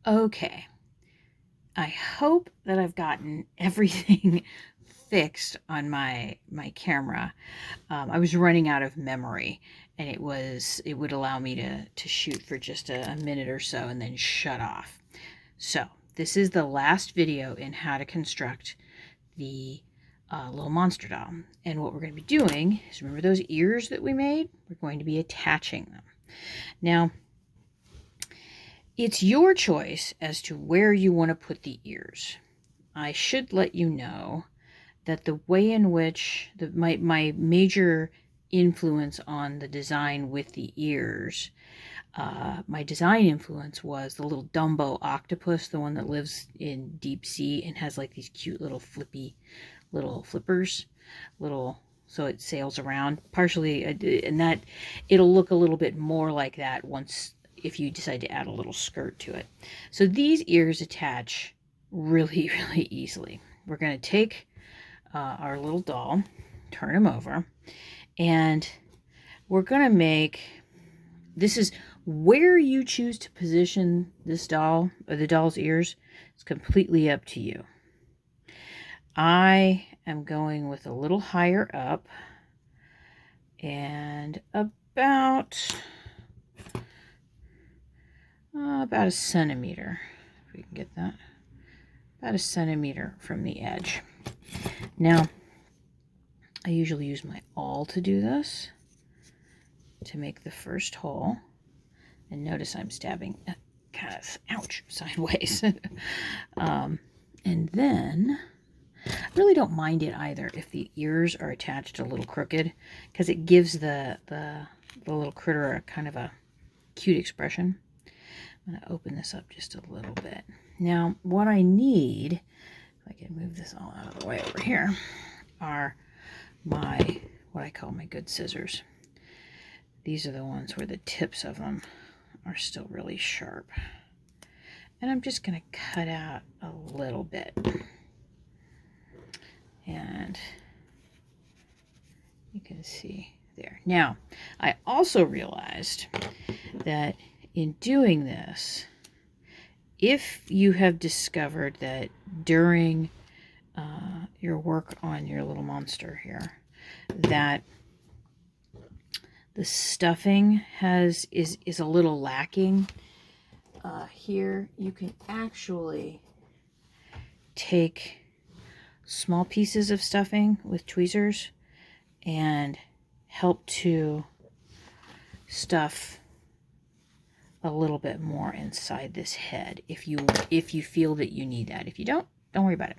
Okay, I hope that I've gotten everything fixed on my camera. I was running out of memory, and it would allow me to shoot for just a minute or so and then shut off. So this is the last video in how to construct the little monster doll. And what we're going to be doing is, remember those ears that we made? We're going to be attaching them. Now, it's your choice as to where you want to put the ears. I should let you know that the way in which my major influence on the design with the ears, my design influence was the little Dumbo octopus, the one that lives in deep sea and has like these cute little flippers, so it sails around partially, and that it'll look a little bit more like that once if you decide to add a little skirt to it. So these ears attach really, really easily. We're going to take our little doll, turn him over, and we're going to make, this is where you choose to position this doll, or the doll's ears. It's completely up to you. I am going with a little higher up and about a centimeter, if we can get that, about a centimeter from the edge. Now, I usually use my awl to do this, to make the first hole. And notice I'm stabbing kind of, ouch, sideways. And then, I really don't mind it either if the ears are attached a little crooked, because it gives the little critter a kind of a cute expression. I'm going to open this up just a little bit. Now, what I need, if I can move this all out of the way over here, are what I call my good scissors. These are the ones where the tips of them are still really sharp. And I'm just going to cut out a little bit. And you can see there. Now, I also realized that in doing this, if you have discovered that during your work on your little monster here, that the stuffing is a little lacking, here you can actually take small pieces of stuffing with tweezers and help to stuff a little bit more inside this head if you feel that you need that. If you don't worry about it.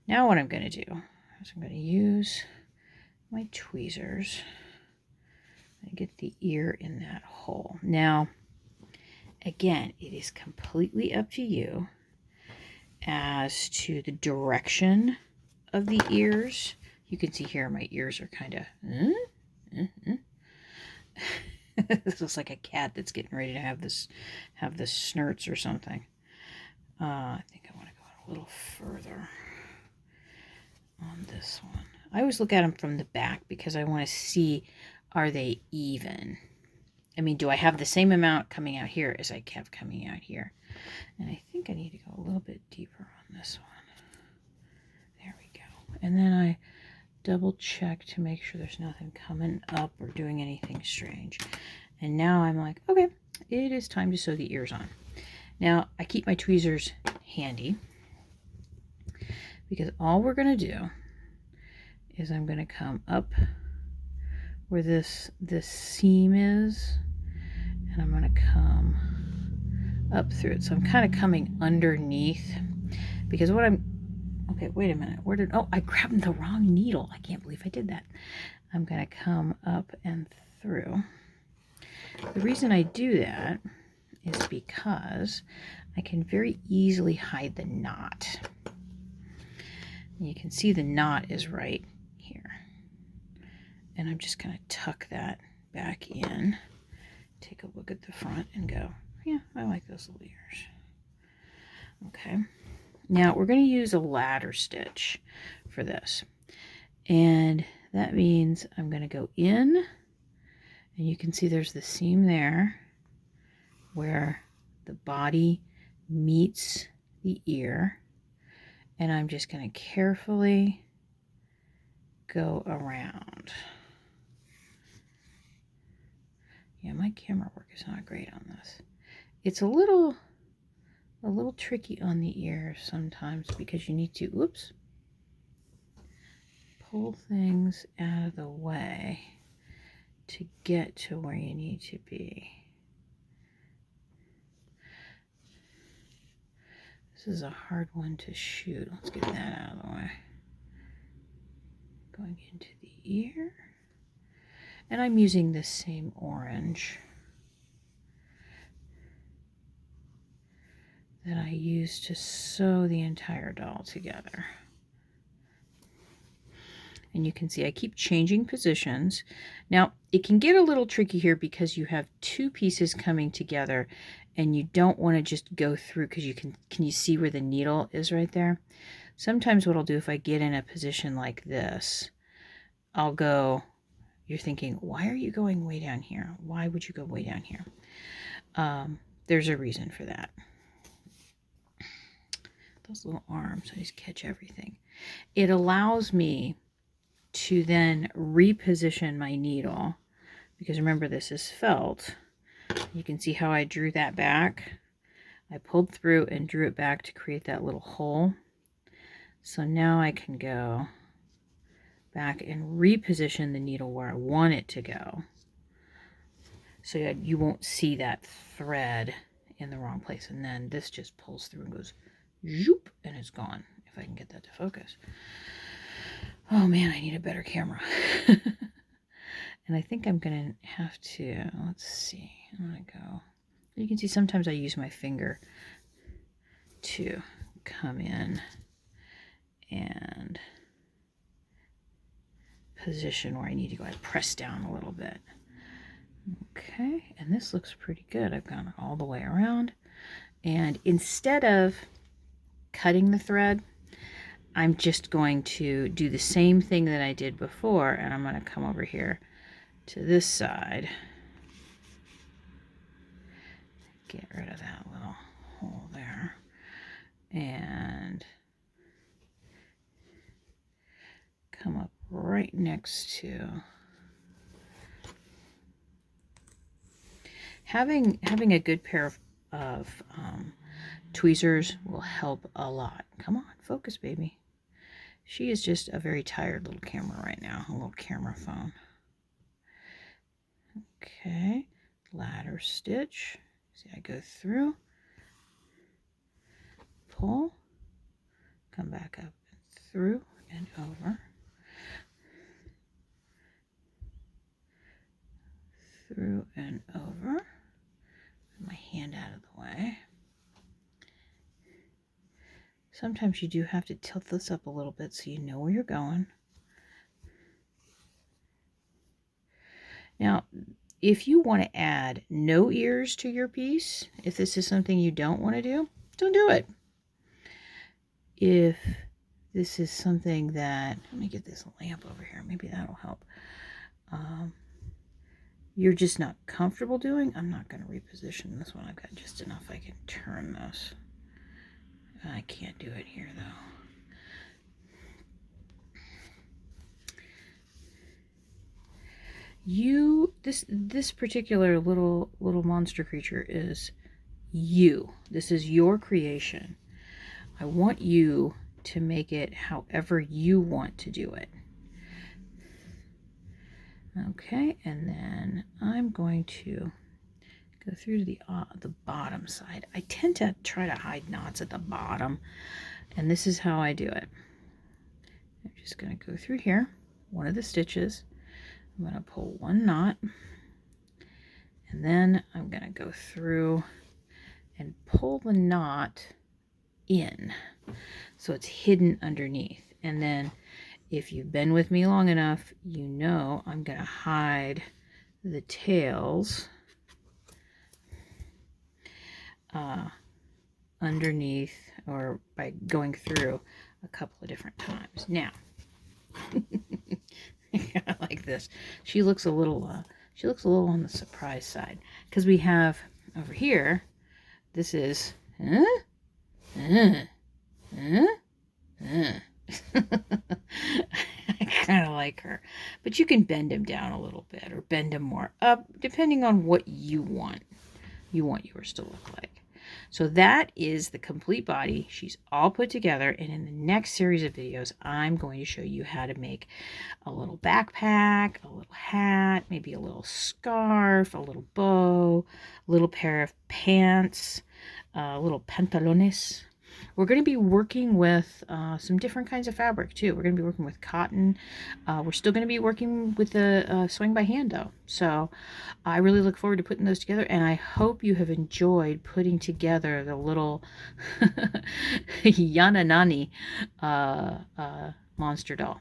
Now what I'm going to do is I'm going to use my tweezers and get the ear in that hole. Now, again, it is completely up to you as to the direction of the ears. You can see here my ears are kind of this looks like a cat that's getting ready to have this snurts or something. I think I want to go a little further on this one. I always look at them from the back because I want to see, are they even? I mean, do I have the same amount coming out here as I have coming out here? And I think I need to go a little bit deeper on this one. There we go. And then I double check to make sure there's nothing coming up or doing anything strange. And now I'm like, okay, it is time to sew the ears on. Now, I keep my tweezers handy because all we're going to do is I'm going to come up where this seam is, and I'm going to come up through it. So I'm kind of coming underneath, because what I'm, okay, wait a minute, oh, I grabbed the wrong needle. I can't believe I did that. I'm going to come up and through. The reason I do that is because I can very easily hide the knot. And you can see the knot is right here. And I'm just going to tuck that back in, take a look at the front and go, yeah, I like those little ears. Okay. Now we're going to use a ladder stitch for this. And that means I'm going to go in, and you can see there's the seam there where the body meets the ear, and I'm just going to carefully go around. Yeah, my camera work is not great on this. It's a little tricky on the ear sometimes because you need to, whoops, pull things out of the way to get to where you need to be. This is a hard one to shoot. Let's get that out of the way. Going into the ear. And I'm using this same orange that I used to sew the entire doll together. And you can see I keep changing positions. Now, it can get a little tricky here because you have two pieces coming together and you don't want to just go through because can you see where the needle is right there? Sometimes what I'll do if I get in a position like this, I'll go, you're thinking, why are you going way down here? Why would you go way down here? There's a reason for that. Those little arms, I just catch everything. It allows me to then reposition my needle, because remember this is felt. You can see how I drew that back. I pulled through and drew it back to create that little hole. So now I can go back and reposition the needle where I want it to go, so that you won't see that thread in the wrong place. And then this just pulls through and goes zoop, and it's gone. If I can get that to focus. Oh man, I need a better camera. And I think I'm gonna have to, let's see, I'm gonna go, you can see sometimes I use my finger to come in and position where I need to go. I press down a little bit. Okay, and this looks pretty good. I've gone all the way around, and instead of cutting the thread, I'm just going to do the same thing that I did before, and I'm going to come over here to this side, get rid of that little hole there, and come up right next to having a good pair of tweezers will help a lot. Come on, focus, baby. She is just a very tired little camera right now, a little camera phone. Okay, ladder stitch. See, I go through, pull, come back up and through and over, through and over. Put my hand out of the way. Sometimes you do have to tilt this up a little bit so you know where you're going. Now, if you want to add no ears to your piece, if this is something you don't want to do, don't do it. If this is something that, let me get this lamp over here, maybe that'll help. You're just not comfortable doing, I'm not going to reposition this one. I've got just enough I can turn this. I can't do it here though. This particular little monster creature is you. This is your creation. I want you to make it however you want to do it. Okay, and then I'm going to go through to the bottom side. I tend to try to hide knots at the bottom, and this is how I do it. I'm just going to go through here, one of the stitches. I'm going to pull one knot, and then I'm going to go through and pull the knot in so it's hidden underneath. And then if you've been with me long enough, you know I'm going to hide the tails underneath, or by going through a couple of different times. Now, I like this. She looks a little on the surprise side, because we have over here, this is Huh? I kind of like her. But you can bend him down a little bit or bend him more up, depending on what you want yours to look like. So that is the complete body. She's all put together, and in the next series of videos, I'm going to show you how to make a little backpack, a little hat, maybe a little scarf, a little bow, a little pair of pants, little pantalones. We're going to be working with some different kinds of fabric too. We're going to be working with cotton. We're still going to be working with the sewing by hand though. So I really look forward to putting those together, and I hope you have enjoyed putting together the little Yana Nani monster doll.